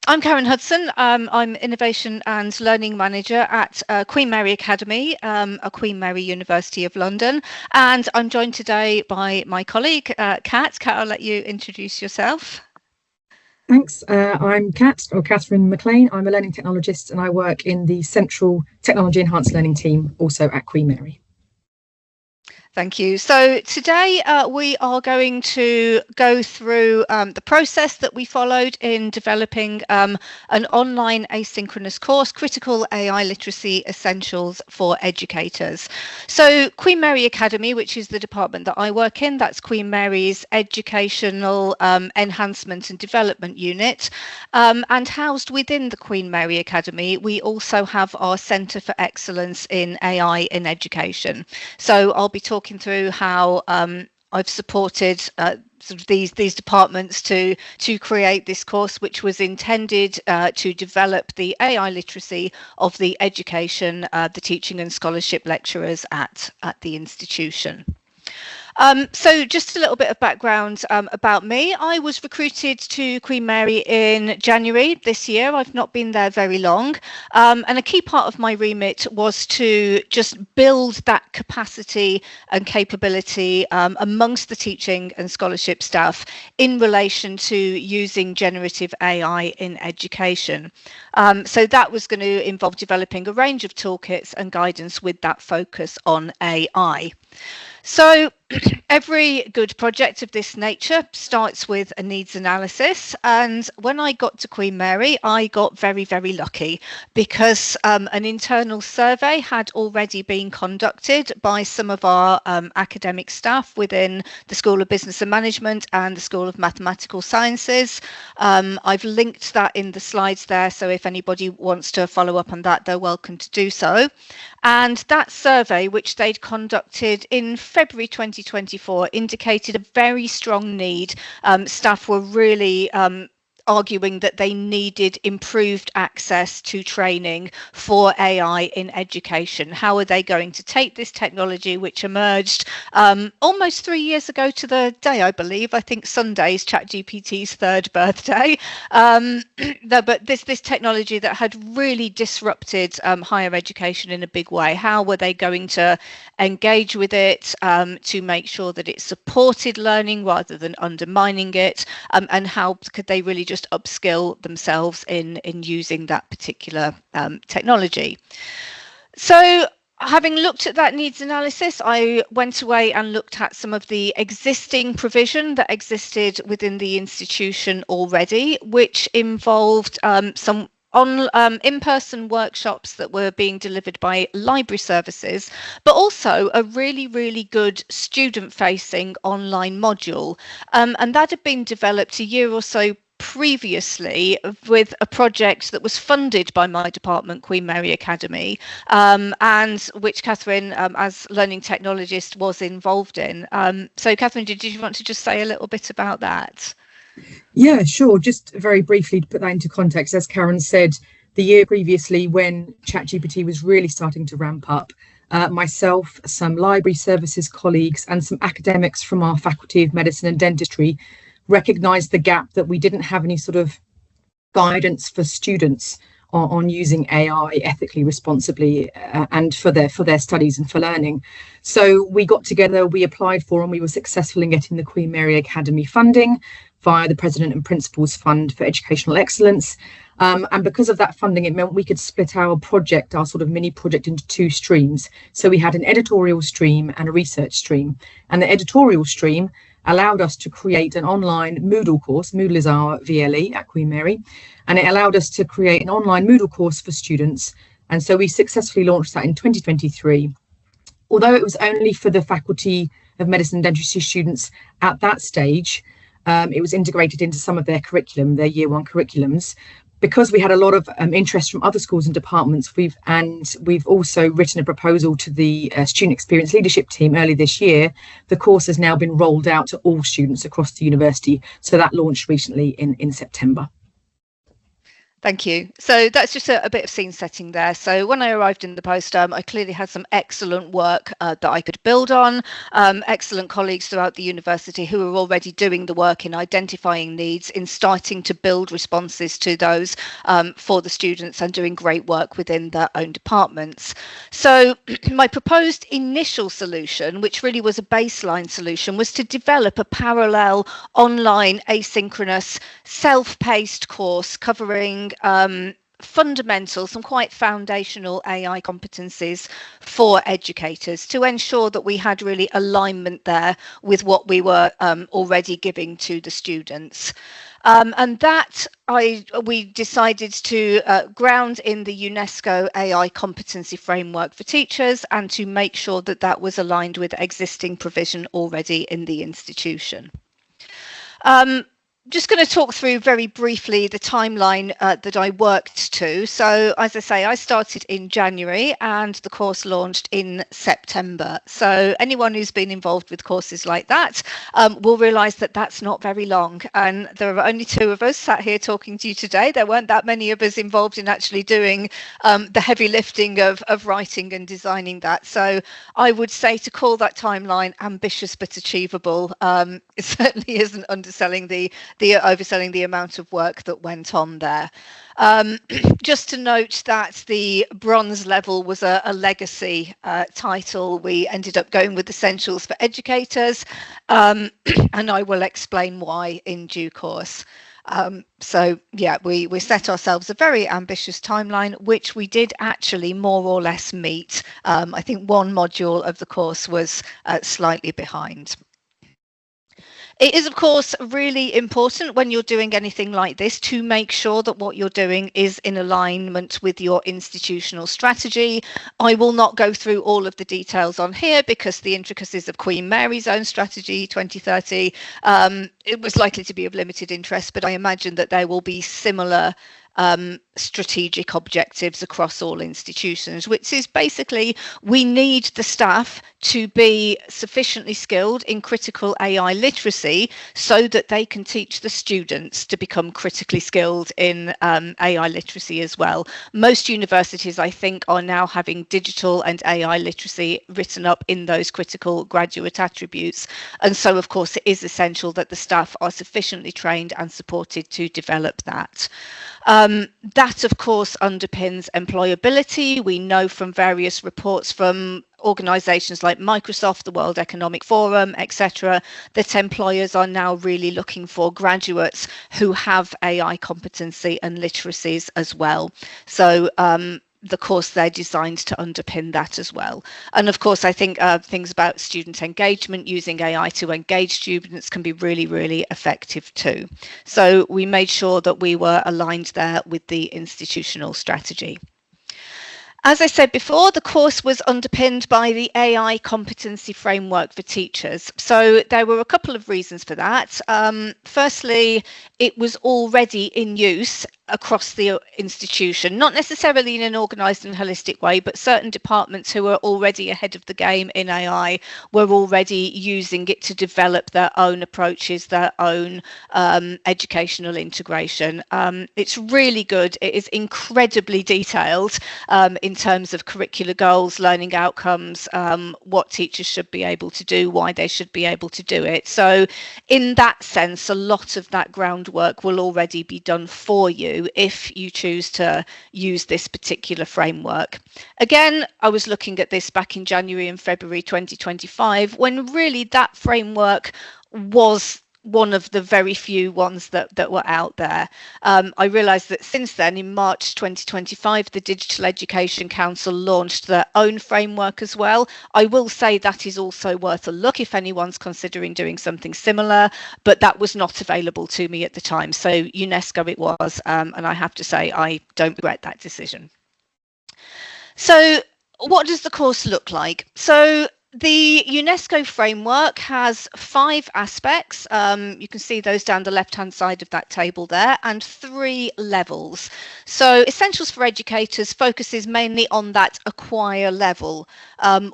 I'm Karen Hudson. I'm Innovation and Learning Manager at Queen Mary Academy, a Queen Mary University of London. And I'm joined today by my colleague, Kat. Kat, I'll let you introduce yourself. Thanks. I'm Catherine McLean. I'm a learning technologist and I work in the Central Technology Enhanced Learning team, also at Queen Mary. Thank you. So today we are going to go through the process that we followed in developing an online asynchronous course, Critical AI Literacy Essentials for Educators. So Queen Mary Academy, which is the department that I work in, that's Queen Mary's Educational Enhancement and Development Unit. And housed within the Queen Mary Academy, we also have our Centre for Excellence in AI in Education. So I'll be talking through how I've supported sort of these departments to create this course, which was intended to develop the AI literacy of the education, the teaching and scholarship lecturers at the institution. So just a little bit of background about me. I was recruited to Queen Mary in January this year. I've not been there very long. And a key part of my remit was to just build that capacity and capability amongst the teaching and scholarship staff in relation to using generative AI in education. So that was going to involve developing a range of toolkits and guidance with that focus on AI. So every good project of this nature starts with a needs analysis, and when I got to Queen Mary I got very, very lucky because an internal survey had already been conducted by some of our academic staff within the School of Business and Management and the School of Mathematical Sciences. I've linked that in the slides there, so if anybody wants to follow up on that, they're welcome to do so. And that survey, which they'd conducted in February 2024, indicated a very strong need. Staff were really arguing that they needed improved access to training for AI in education. How are they going to take this technology, which emerged almost 3 years ago to the day, I believe, I think Sunday's ChatGPT's 3rd birthday, but this technology that had really disrupted higher education in a big way. How were they going to engage with it to make sure that it supported learning rather than undermining it, and how could they really just upskill themselves in using that particular technology? So having looked at that needs analysis, I went away and looked at some of the existing provision that existed within the institution already, which involved some in-person workshops that were being delivered by library services, but also a really, really good student-facing online module. And that had been developed a year or so previously with a project that was funded by my department, Queen Mary Academy, and which Catherine, as learning technologist, was involved in. So Catherine, did you want to just say a little bit about that? Yeah, sure. Just very briefly to put that into context, as Karen said, the year previously when ChatGPT was really starting to ramp up, myself, some library services colleagues and some academics from our Faculty of Medicine and Dentistry recognised the gap that we didn't have any sort of guidance for students on using AI ethically, responsibly, and for their studies and for learning. So we got together, we applied for, and we were successful in getting the Queen Mary Academy funding via the President and Principals Fund for Educational Excellence. And because of that funding, it meant we could split our project, our sort of mini project, into 2 streams. So we had an editorial stream and a research stream. And the editorial stream allowed us to create an online Moodle course. Moodle is our VLE at Queen Mary, and it allowed us to create an online Moodle course for students. And so we successfully launched that in 2023. Although it was only for the Faculty of Medicine and Dentistry students at that stage, it was integrated into some of their curriculum, their year 1 curriculums. Because we had a lot of interest from other schools and departments, we've also written a proposal to the Student Experience Leadership team early this year. The course has now been rolled out to all students across the university. So that launched recently in September. Thank you. So that's just a bit of scene setting there. So when I arrived in the post, I clearly had some excellent work that I could build on, excellent colleagues throughout the university who were already doing the work in identifying needs, in starting to build responses to those for the students, and doing great work within their own departments. So my proposed initial solution, which really was a baseline solution, was to develop a parallel online asynchronous self-paced course covering fundamental, some quite foundational AI competencies for educators, to ensure that we had really alignment there with what we were already giving to the students. And that we decided to ground in the UNESCO AI Competency Framework for teachers, and to make sure that that was aligned with existing provision already in the institution. Just going to talk through very briefly the timeline that I worked to. So, as I say, I started in January and the course launched in September. So anyone who's been involved with courses like that will realise that that's not very long. And there are only two of us sat here talking to you today. There weren't that many of us involved in actually doing the heavy lifting of writing and designing that. So I would say to call that timeline ambitious but achievable, it certainly isn't underselling the overselling the amount of work that went on there. Just to note that the bronze level was a legacy title. We ended up going with Essentials for Educators, and I will explain why in due course. So yeah, we set ourselves a very ambitious timeline, which we did actually more or less meet. I think one module of the course was slightly behind. It is, of course, really important when you're doing anything like this to make sure that what you're doing is in alignment with your institutional strategy. I will not go through all of the details on here because the intricacies of Queen Mary's own strategy 2030, it was likely to be of limited interest, but I imagine that there will be similar strategic objectives across all institutions, which is basically we need the staff to be sufficiently skilled in critical AI literacy so that they can teach the students to become critically skilled in AI literacy as well. Most universities, I think, are now having digital and AI literacy written up in those critical graduate attributes. And so, of course, it is essential that the staff are sufficiently trained and supported to develop that. That, of course, underpins employability. We know from various reports from organisations like Microsoft, the World Economic Forum, etc., that employers are now really looking for graduates who have AI competency and literacies as well. So the course they're designed to underpin that as well. And of course, I think things about student engagement, using AI to engage students, can be really, really effective too. So we made sure that we were aligned there with the institutional strategy. As I said before, the course was underpinned by the AI Competency Framework for teachers. So there were a couple of reasons for that. Firstly, it was already in use across the institution, not necessarily in an organised and holistic way, but certain departments who were already ahead of the game in AI were already using it to develop their own approaches, their own educational integration. It's really good. It is incredibly detailed in terms of curricular goals, learning outcomes, what teachers should be able to do, why they should be able to do it. So in that sense, a lot of that groundwork will already be done for you if you choose to use this particular framework. Again, I was looking at this back in January and February 2025, when really that framework was one of the very few ones that were out there. I realised that since then, in March 2025, the Digital Education Council launched their own framework as well. I will say that is also worth a look if anyone's considering doing something similar, but that was not available to me at the time. So UNESCO it was, and I have to say I don't regret that decision. So what does the course look like? So The UNESCO framework has 5 aspects. You can see those down the left-hand side of that table there, and 3 levels. So Essentials for Educators focuses mainly on that acquire level,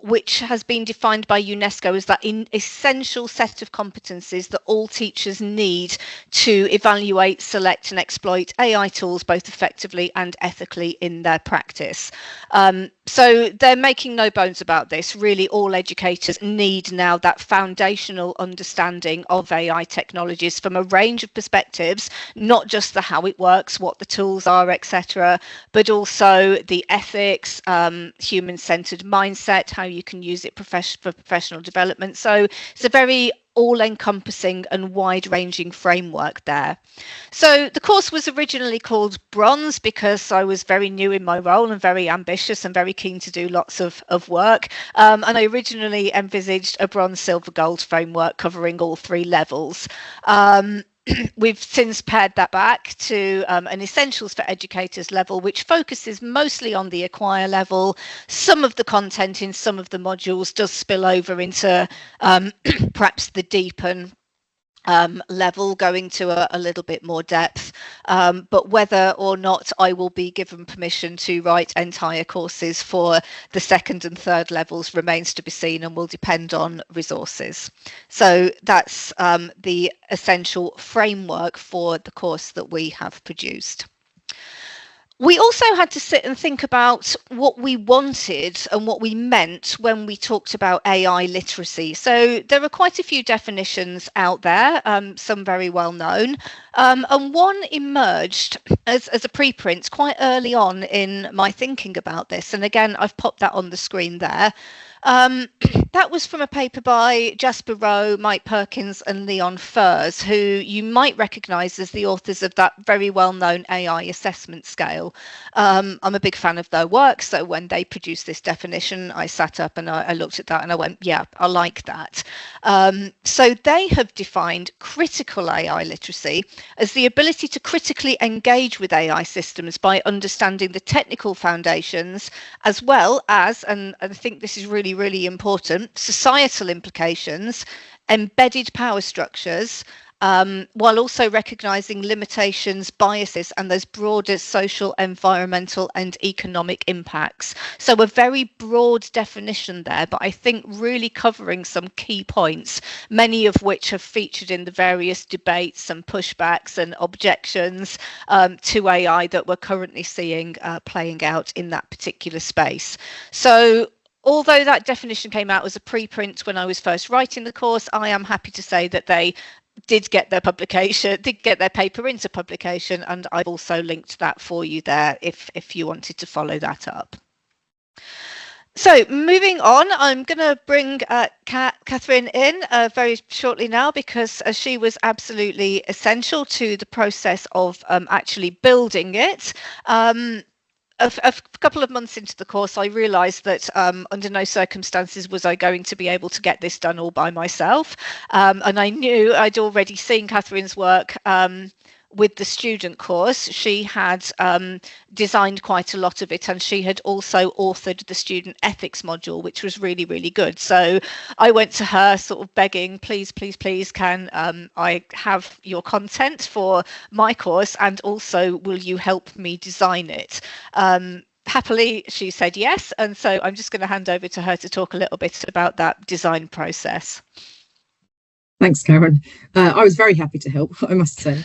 which has been defined by UNESCO as that essential set of competencies that all teachers need to evaluate, select and exploit AI tools both effectively and ethically in their practice. So they're making no bones about this. Really, all educators need now that foundational understanding of AI technologies from a range of perspectives, not just the how it works, what the tools are, etc., but also the ethics, human-centered mindset, how you can use it for professional development. So it's a very all-encompassing and wide-ranging framework there. So the course was originally called Bronze because I was very new in my role and very ambitious and very keen to do lots of work. And I originally envisaged a bronze, silver, gold framework covering all 3 levels. We've since pared that back to an Essentials for Educators level, which focuses mostly on the acquire level. Some of the content in some of the modules does spill over into perhaps the deepen level, going to a little bit more depth, but whether or not I will be given permission to write entire courses for the 2nd and 3rd levels remains to be seen and will depend on resources. So that's the essential framework for the course that we have produced. We also had to sit and think about what we wanted and what we meant when we talked about AI literacy. So there are quite a few definitions out there, some very well known, and one emerged as a preprint quite early on in my thinking about this. And again, I've popped that on the screen there. That was from a paper by Jasper Rowe, Mike Perkins and Leon Furs, who you might recognise as the authors of that very well-known AI assessment scale. I'm a big fan of their work, so when they produced this definition, I sat up and I looked at that and I went, yeah, I like that. So they have defined critical AI literacy as the ability to critically engage with AI systems by understanding the technical foundations, as well as, and I think this is really important, societal implications, embedded power structures, while also recognising limitations, biases, and those broader social, environmental, and economic impacts. So a very broad definition there, but I think really covering some key points, many of which have featured in the various debates and pushbacks and objections to AI that we're currently seeing playing out in that particular space. So although that definition came out as a preprint when I was first writing the course, I am happy to say that they did get their paper into publication, and I've also linked that for you there if you wanted to follow that up. So moving on, I'm going to bring Catherine in very shortly now, because she was absolutely essential to the process of actually building it. A couple of months into the course, I realised that under no circumstances was I going to be able to get this done all by myself. And I knew I'd already seen Catherine's work with the student course. She had designed quite a lot of it, and she had also authored the student ethics module, which was really good. So I went to her sort of begging, please, can I have your content for my course, and also will you help me design it? Happily, she said yes, and so I'm just going to hand over to her to talk a little bit about that design process. Thanks, Karen. I was very happy to help, I must say.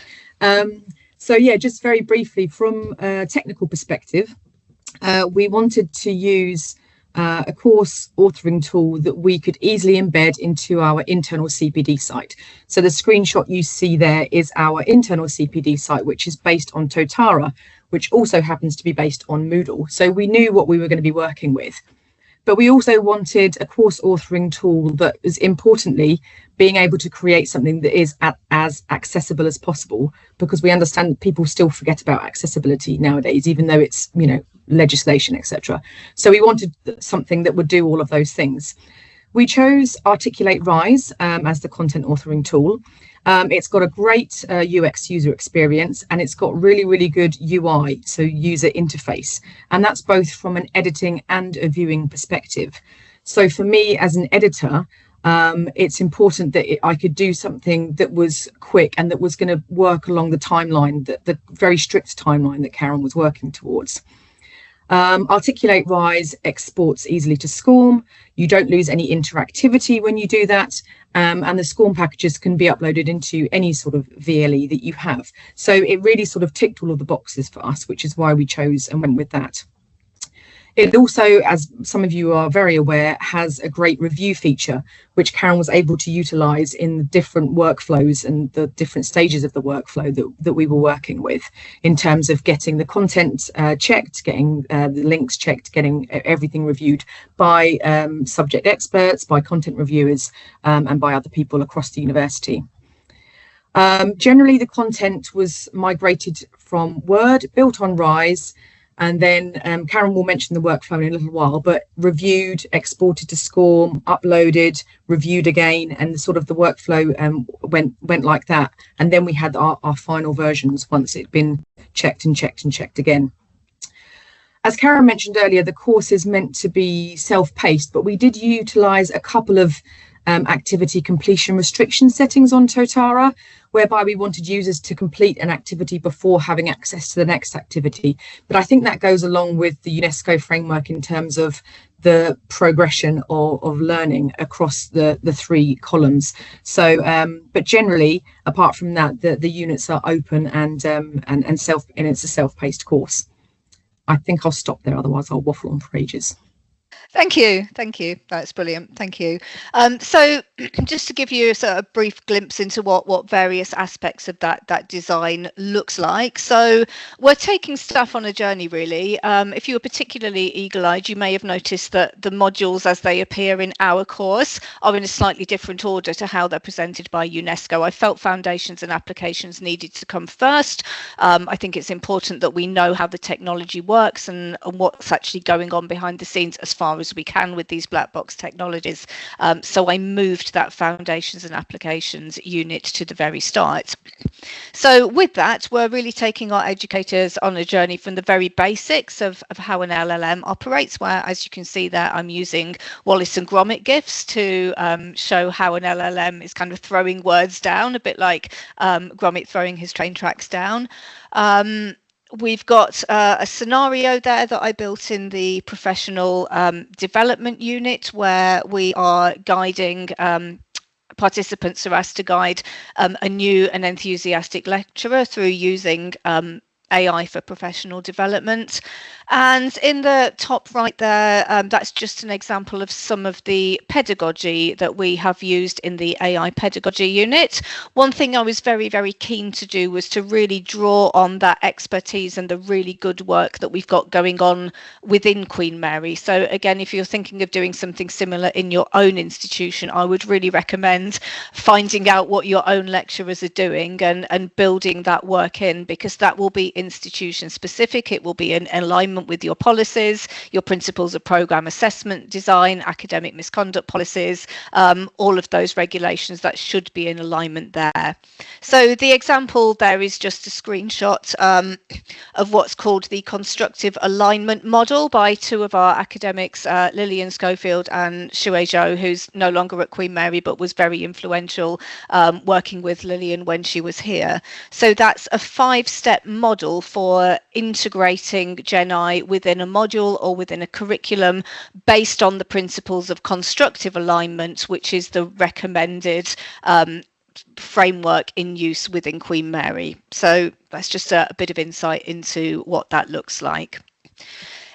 So yeah, just very briefly, from a technical perspective, we wanted to use a course authoring tool that we could easily embed into our internal CPD site. So the screenshot you see there is our internal CPD site, which is based on Totara, which also happens to be based on Moodle. So we knew what we were going to be working with. But we also wanted a course authoring tool that is, importantly, being able to create something that is as accessible as possible, because we understand that people still forget about accessibility nowadays, even though it's, you know, legislation, etc. So we wanted something that would do all of those things. We chose Articulate Rise as the content authoring tool. It's got a great UX user experience, and it's got really good UI, so user interface, and that's both from an editing and a viewing perspective. So for me as an editor, it's important that I could do something that was quick and that was going to work along the timeline, the very strict timeline that Karen was working towards. Articulate Rise exports easily to SCORM. You don't lose any interactivity when you do that. And the SCORM packages can be uploaded into any sort of VLE that you have. So it really sort of ticked all of the boxes for us, which is why we chose and went with that. It also, as some of you are very aware, has a great review feature, which Karen was able to utilize in the different workflows and the different stages of the workflow that we were working with, in terms of getting the content checked, getting the links checked, getting everything reviewed by subject experts, by content reviewers, and by other people across the university. Generally, the content was migrated from Word, built on Rise, and then Karen will mention the workflow in a little while, but reviewed, exported to SCORM, uploaded, reviewed again, and sort of the workflow went like that. And then we had our final versions once it'd been checked and checked and checked again. As Karen mentioned earlier, the course is meant to be self-paced, but we did utilise a couple of activity completion restriction settings on Totara, whereby we wanted users to complete an activity before having access to the next activity. But I think that goes along with the UNESCO framework in terms of the progression of learning across the three columns. So, but generally, apart from that, the units are open and it's a self-paced course. I think I'll stop there, otherwise I'll waffle on for ages. Thank you. That's brilliant. Thank you. So just to give you a brief glimpse into what various aspects of that design looks like. So we're taking staff on a journey, really. If you were particularly eagle-eyed, you may have noticed that the modules as they appear in our course are in a slightly different order to how they're presented by UNESCO. I felt foundations and applications needed to come first. I think it's important that we know how the technology works and what's actually going on behind the scenes as far as we can with these black box technologies. So I moved that foundations and applications unit to the very start. So with that, we're really taking our educators on a journey from the very basics of how an LLM operates, where, as you can see there, I'm using Wallace and Gromit GIFs to show how an LLM is kind of throwing words down, a bit like Gromit throwing his train tracks down. We've got a scenario there that I built in the professional development unit, where we are guiding participants are asked to guide a new and enthusiastic lecturer through using AI for professional development. And in the top right there, that's just an example of some of the pedagogy that we have used in the AI pedagogy unit. One thing I was very, very keen to do was to really draw on that expertise and the really good work that we've got going on within Queen Mary. So again, if you're thinking of doing something similar in your own institution, I would really recommend finding out what your own lecturers are doing and building that work in, because that will be institution specific. It will be in alignment with your policies, your principles of program assessment design, academic misconduct policies, all of those regulations that should be in alignment there. So the example there is just a screenshot of what's called the constructive alignment model by two of our academics, Lillian Schofield and Shuei Zhou, who's no longer at Queen Mary but was very influential working with Lillian when she was here. So that's a 5-step model for integrating Gen I within a module or within a curriculum based on the principles of constructive alignment, which is the recommended framework in use within Queen Mary. So that's just a bit of insight into what that looks like.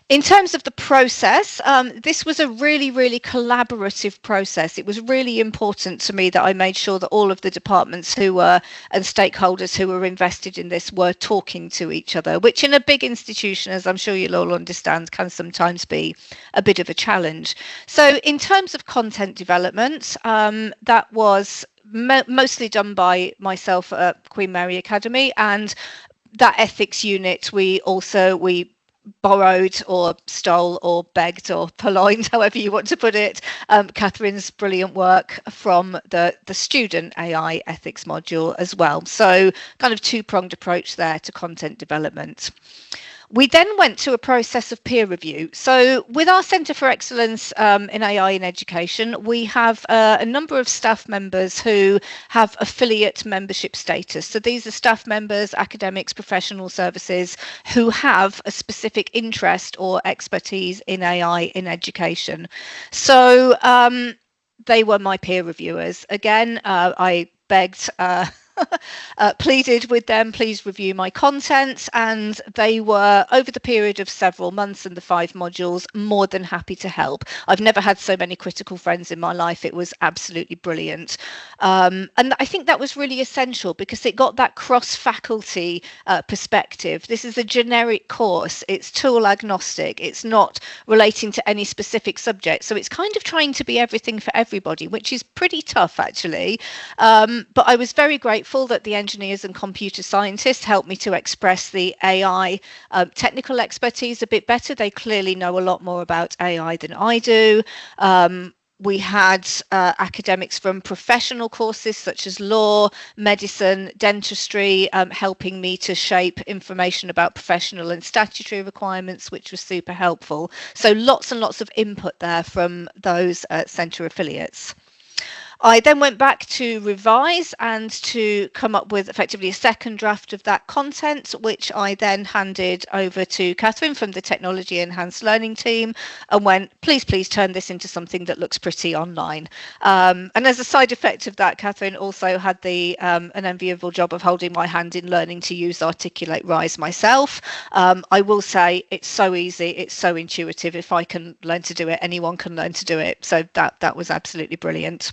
In terms of the process, this was a really, really collaborative process. It was really important to me that I made sure that all of the departments who were and stakeholders who were invested in this were talking to each other, which in a big institution, as I'm sure you'll all understand, can sometimes be a bit of a challenge. So in terms of content development, that was mostly done by myself at Queen Mary Academy, and that ethics unit we borrowed or stole or begged or purloined, however you want to put it, Catherine's brilliant work from the student AI ethics module as well. So kind of two-pronged approach there to content development. We then went to a process of peer review. So with our Centre for Excellence in AI in Education, we have a number of staff members who have affiliate membership status. So these are staff members, academics, professional services who have a specific interest or expertise in AI in education. So they were my peer reviewers. Again, I begged pleaded with them, please review my content, and they were, over the period of several months and the 5 modules, more than happy to help. I've never had so many critical friends in my life. It was absolutely brilliant. And I think that was really essential because it got that cross-faculty perspective. This is a generic course. It's tool agnostic. It's not relating to any specific subject. So it's kind of trying to be everything for everybody, which is pretty tough, actually. But I was very grateful that the engineers and computer scientists helped me to express the AI technical expertise a bit better. They clearly know a lot more about AI than I do. We had academics from professional courses such as law, medicine, dentistry, helping me to shape information about professional and statutory requirements, which was super helpful. So lots and lots of input there from those centre affiliates. I then went back to revise and to come up with effectively a second draft of that content, which I then handed over to Catherine from the Technology Enhanced Learning team and went, please turn this into something that looks pretty online. And as a side effect of that, Catherine also had the an enviable job of holding my hand in learning to use Articulate Rise myself. I will say it's so easy, it's so intuitive. If I can learn to do it, anyone can learn to do it. So that was absolutely brilliant.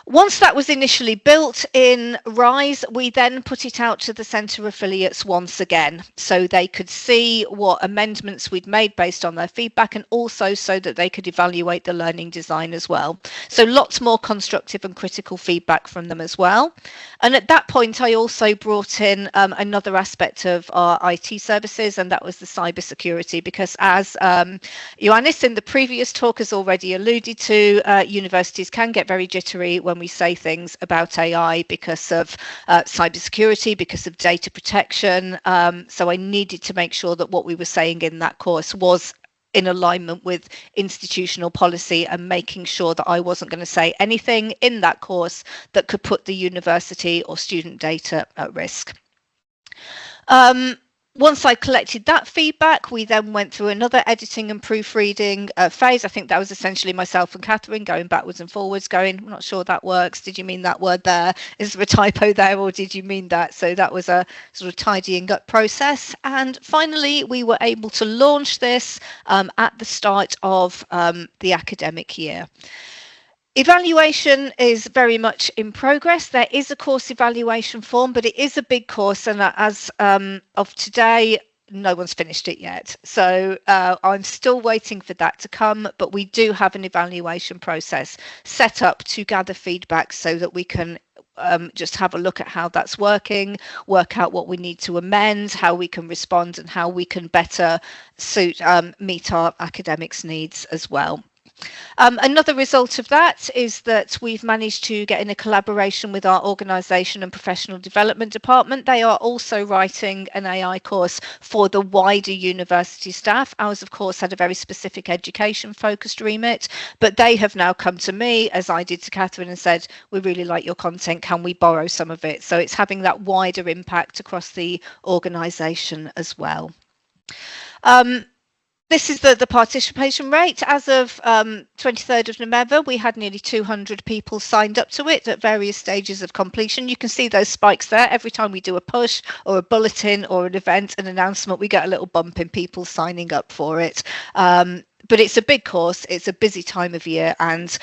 Once that was initially built in Rise, we then put it out to the centre affiliates once again, so they could see what amendments we'd made based on their feedback, and also so that they could evaluate the learning design as well. So lots more constructive and critical feedback from them as well. And at that point, I also brought in another aspect of our IT services, and that was the cybersecurity, because as Ioannis in the previous talk has already alluded to, universities can get very jittery when we say things about AI because of cybersecurity, because of data protection. So I needed to make sure that what we were saying in that course was in alignment with institutional policy, and making sure that I wasn't going to say anything in that course that could put the university or student data at risk. Once I collected that feedback, we then went through another editing and proofreading phase. I think that was essentially myself and Catherine going backwards and forwards, going, I'm not sure that works. Did you mean that word there? Is there a typo there, or did you mean that? So that was a sort of tidying up process. And finally, we were able to launch this at the start of the academic year. Evaluation is very much in progress. There is a course evaluation form, but it is a big course, and as of today, no one's finished it yet. So I'm still waiting for that to come, but we do have an evaluation process set up to gather feedback so that we can just have a look at how that's working, work out what we need to amend, how we can respond, and how we can better meet our academics' needs as well. Another result of that is that we've managed to get in a collaboration with our organisation and professional development department. They are also writing an AI course for the wider university staff. Ours, of course, had a very specific education focused remit, but they have now come to me, as I did to Catherine, and said, we really like your content, can we borrow some of it? So it's having that wider impact across the organisation as well. This is the participation rate. As of 23rd of November, we had nearly 200 people signed up to it at various stages of completion. You can see those spikes there. Every time we do a push or a bulletin or an event, an announcement, we get a little bump in people signing up for it. But it's a big course, it's a busy time of year, and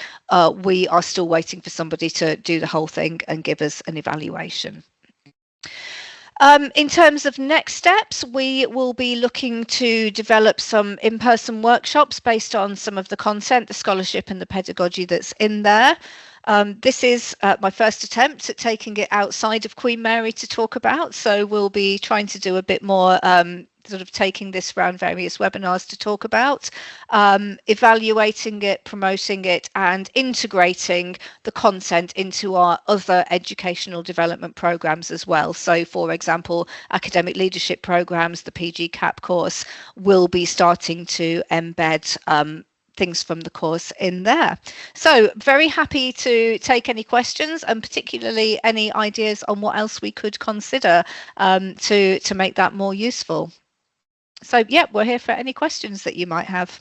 we are still waiting for somebody to do the whole thing and give us an evaluation. In terms of next steps, we will be looking to develop some in-person workshops based on some of the content, the scholarship and the pedagogy that's in there. This is my first attempt at taking it outside of Queen Mary to talk about, so we'll be trying to do a bit more sort of taking this around various webinars to talk about, evaluating it, promoting it, and integrating the content into our other educational development programs as well. So, for example, academic leadership programs, the PG CAP course, will be starting to embed things from the course in there. So very happy to take any questions, and particularly any ideas on what else we could consider to make that more useful. So yeah, we're here for any questions that you might have.